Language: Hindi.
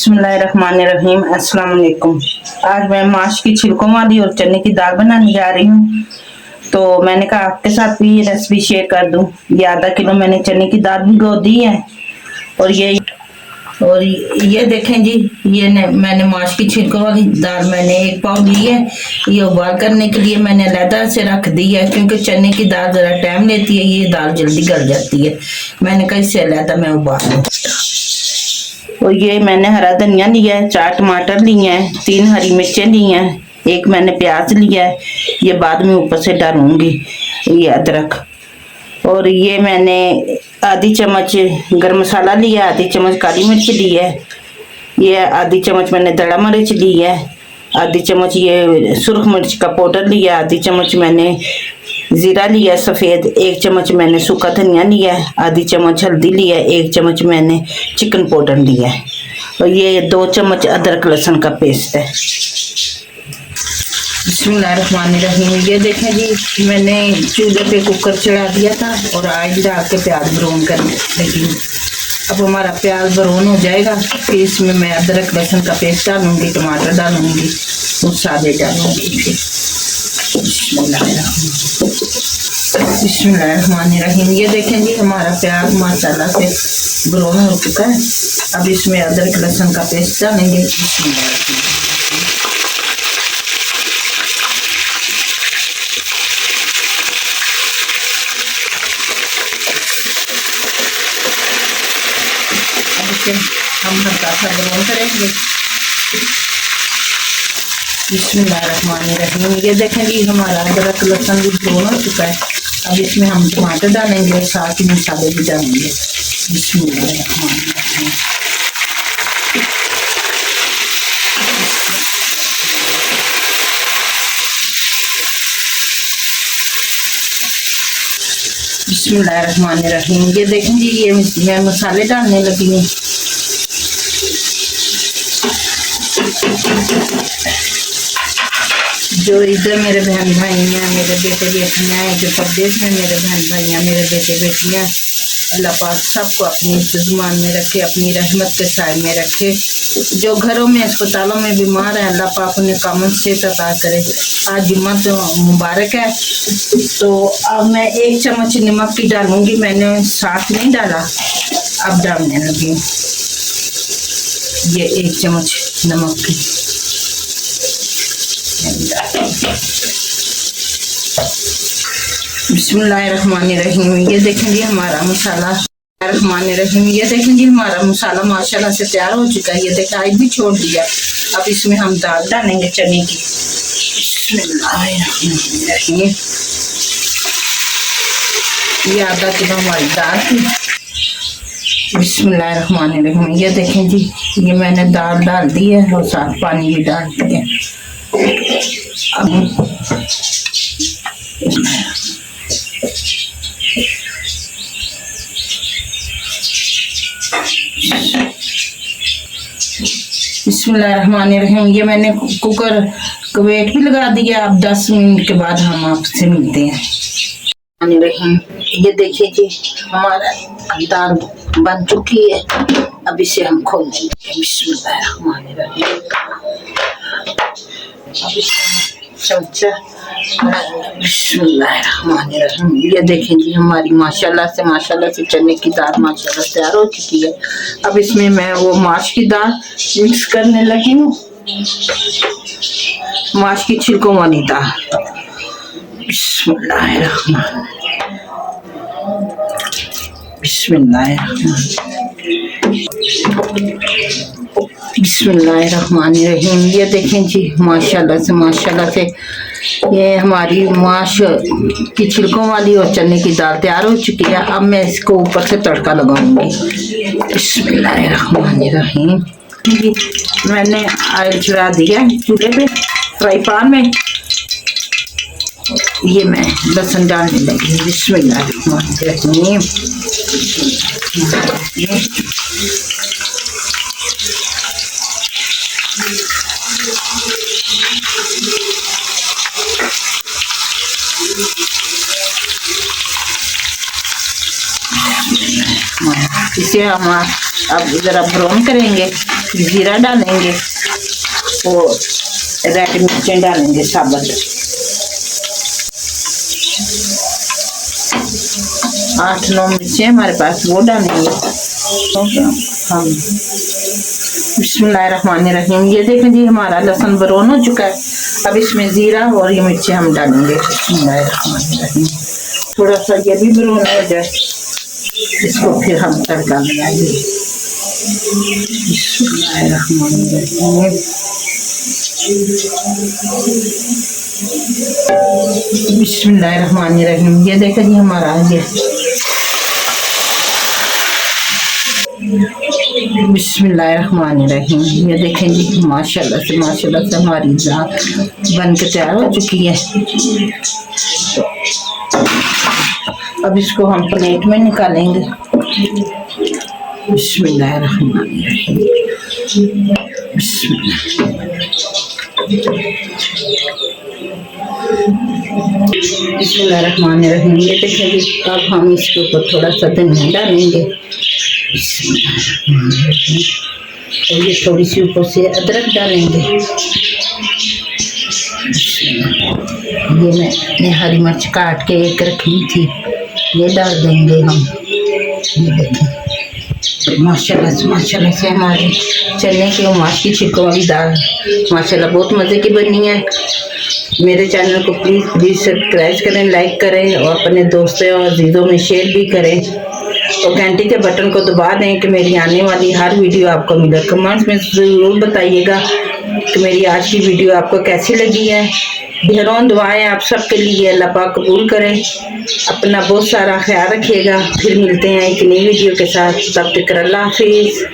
बिस्मिल्लाहिर्रहमानिर्रहीम। अस्सलाम वालेकुम। आज मैं माश की छिलकों वाली और चने की दाल बनाने जा रही हूँ। तो मैंने कहा आपके साथ भी ये रेसिपी शेयर कर दूँ। ये आधा किलो मैंने चने की दाल भिगो दी है और ये देखें जी, मैंने माश की छिलकों वाली दाल मैंने एक पाव ली है। ये उबाल करने के लिए मैंने अलग से रख दी है, क्योंकि चने की दाल ज़रा टाइम लेती है, ये दाल जल्दी गल जाती है। मैंने कहा इससे अलग मैं उबाल लूँ। और ये मैंने हरा धनिया लिया है, 4 टमाटर लिए हैं, 3 हरी मिर्चें ली हैं, 1 मैंने प्याज लिया है, ये बाद में ऊपर से डालूंगी। ये अदरक, और ये मैंने आधी चम्मच गरम मसाला लिया, आधी चम्मच काली मिर्च ली है, ये आधी चम्मच मैंने दड़ा मिर्च ली है, आधी चम्मच ये सुर्ख मिर्च का पाउडर लिया, आधी चम्मच मैंने जीरा लिया सफ़ेद, 1 चम्मच मैंने सूखा धनिया लिया है, आधी चम्मच हल्दी लिया है, 1 चम्मच मैंने चिकन पाउडर लिया है, और ये 2 चम्मच अदरक लहसुन का पेस्ट है। बिस्मिल्लाहिर्रहमानिर्रहीम। ये देखें जी, मैंने चूल्हे पे कुकर चढ़ा दिया था और आग डाल के प्याज ब्राउन कर लगी। अब हमारा प्याज ब्राउन हो जाएगा, फिर इसमें मैं अदरक लहसुन का पेस्ट डालूंगी, टमाटर डालूंगी और सादे डालूंगी। फिर बिस्मिल्लाहिर्रहमानिर्रहीम। ये देखें जी, हमारा प्याज माशाल्लाह से ब्राउन हो चुका है। अब इसमें अदरक लहसुन का पेस्ट डालेंगे। हम हल्का सा ब्राउन करेंगे। बिस्मिल्लाहिर्रहमानिर्रहीम। ये देखें जी, हमारा अदरक लहसुन भी ब्राउन हो चुका है। अब इसमें हम टमाटर डालेंगे और साथ ही मसाले भी डालेंगे। बिस्मिल्लाहिर्रहमानिर्रहीम। बिस्मिल्लाहिर्रहमानिर्रहीम। ये देखें जी, ये मैं मसाले डालने लगी हूँ। जो इधर मेरे बहन भाई हैं, मेरे बेटे बेटियाँ हैं, जो परदेश में मेरे बहन भाई हैं, मेरे बेटे बेटियाँ, अल्लाह पाक सबको अपनी जुज़मान में रखे, अपनी रहमत के साए में रखे। जो घरों में अस्पतालों में बीमार है, अल्लाह पाक उन्हें कामन सेहत अता करे। आज जुम्मा तो मुबारक है, तो अब मैं 1 चम्मच नमक की डालूंगी। मैंने साथ नहीं डाला, अब डालने लगी ये 1 चम्मच नमक की। बिस्मिल्लाहिर्रहमानिर्रहीम। ये देखें जी, हमारा मसाला रहमानिर्रहीम। ये देखें जी, हमारा मसाला माशाल्लाह से तैयार हो चुका है। ये देखें, आग भी छोड़ दिया। अब इसमें हम दाल डालेंगे चने की। बिस्मिल्लाहिर्रहमानिर्रहीम। ये आधा किलो हमारी दाल थी। बिस्मिल्लाहिर्रहमानिर्रहीम। ये देखें जी, ये मैंने दाल डाल दी है और साथ पानी भी डाल दिया। बिस्मिल्लाहिर्रहमानिर्रहीम। ये मैंने कुकर का वेट भी लगा दिया। अब 10 मिनट के बाद हम आपसे मिलते हैं। ये देखिए जी, हमारा दाल बन चुकी है। अब इसे हम खोल देंगे। बिस्मिल्लाहिर्रहमानिर्रहीम। अब इसमें चमचा, बिस्मिल्लाहिर्रहमानिर्रहीम। ये देखें जी, हमारी माशाल्लाह से चने की दाल माशाल्लाह तैयार हो चुकी है। अब इसमें मैं वो माश की दाल मिक्स करने लगी हूँ, माश की छिलकों वाली दाल। बिस्मिल्लाहिर्रहमानिर्रहीम। बिस्मिल्लाहिर्रहमानिर्रहीम। ये देखें जी, माशाल्लाह से ये हमारी माश की छिलकों वाली और चने की दाल तैयार हो चुकी है। अब मैं इसको ऊपर से तड़का लगाऊंगी। बिस्मिल्लाहिर्रहमानिर्रहीम। मैंने ऑयल चढ़ा दिया चूल्हे पे फ्राई पैन में। ये मैं लहसुन डालने लगी। बिस्मिल्लाहिर्रहमानिर्रहीम। इसे हम अब ज़रा ब्राउन करेंगे। जीरा डालेंगे और रेड मिर्चें डालेंगे साबुत। 8-9 मिर्चें हमारे पास, वो डालेंगे हम। बिस्मिल्लाहिर्रहमानिर्रहीम। ये देखें जी हमारा लहसुन ब्राउन हो चुका है। अब इसमें जीरा और ये मिर्चें हम डालेंगे। बिस्मिल्लाहिर्रहमानिर्रहीम। थोड़ा सा ये भी ब्राउन हो जाए, इसको फिर हम तड़का लगाएंगे। बिस्मिल्लाहिर्रहमानिर्रहीम। बिस्मिल्लाहिर्रहमानिर्रहीम। ये देखें जी हमारा ये बिस्मिल्लाहिर्रहमानिर्रहीम। ये देखें जी माशाल्लाह से हमारी दाल बन के तैयार हो चुकी है। अब इसको हम प्लेट में निकालेंगे। बिस्मिल्लाहिर्रहमानिर्रहीम। बिस्मिल्लाहिर्रहमानिर्रहीम। ये देखें जी अब हम इसके ऊपर थोड़ा सा धनिया डालेंगे और ये थोड़ी सी ऊपर से अदरक डालेंगे। ये मैंने हरी मिर्च काट के एक रखी थी, ये डाल देंगे हम। ये देखें माशाल्लाह से हमारी चने के माश की छिलकों वाली दाल माशाल्लाह बहुत मज़े की बनी है। मेरे चैनल को प्लीज़ सब्सक्राइब करें, लाइक करें और अपने दोस्तों और अजीज़ों में शेयर भी करें और घंटी के बटन को दबा दें कि मेरी आने वाली हर वीडियो आपको मिले। कमेंट्स में ज़रूर बताइएगा कि मेरी आज की वीडियो आपको कैसी लगी है। ढेरों दुआएं आप सबके लिए, अल्लाह पाक कबूल करें। अपना बहुत सारा ख्याल रखिएगा। फिर मिलते हैं एक नई वीडियो के साथ, तब तक अल्लाह हाफिज़।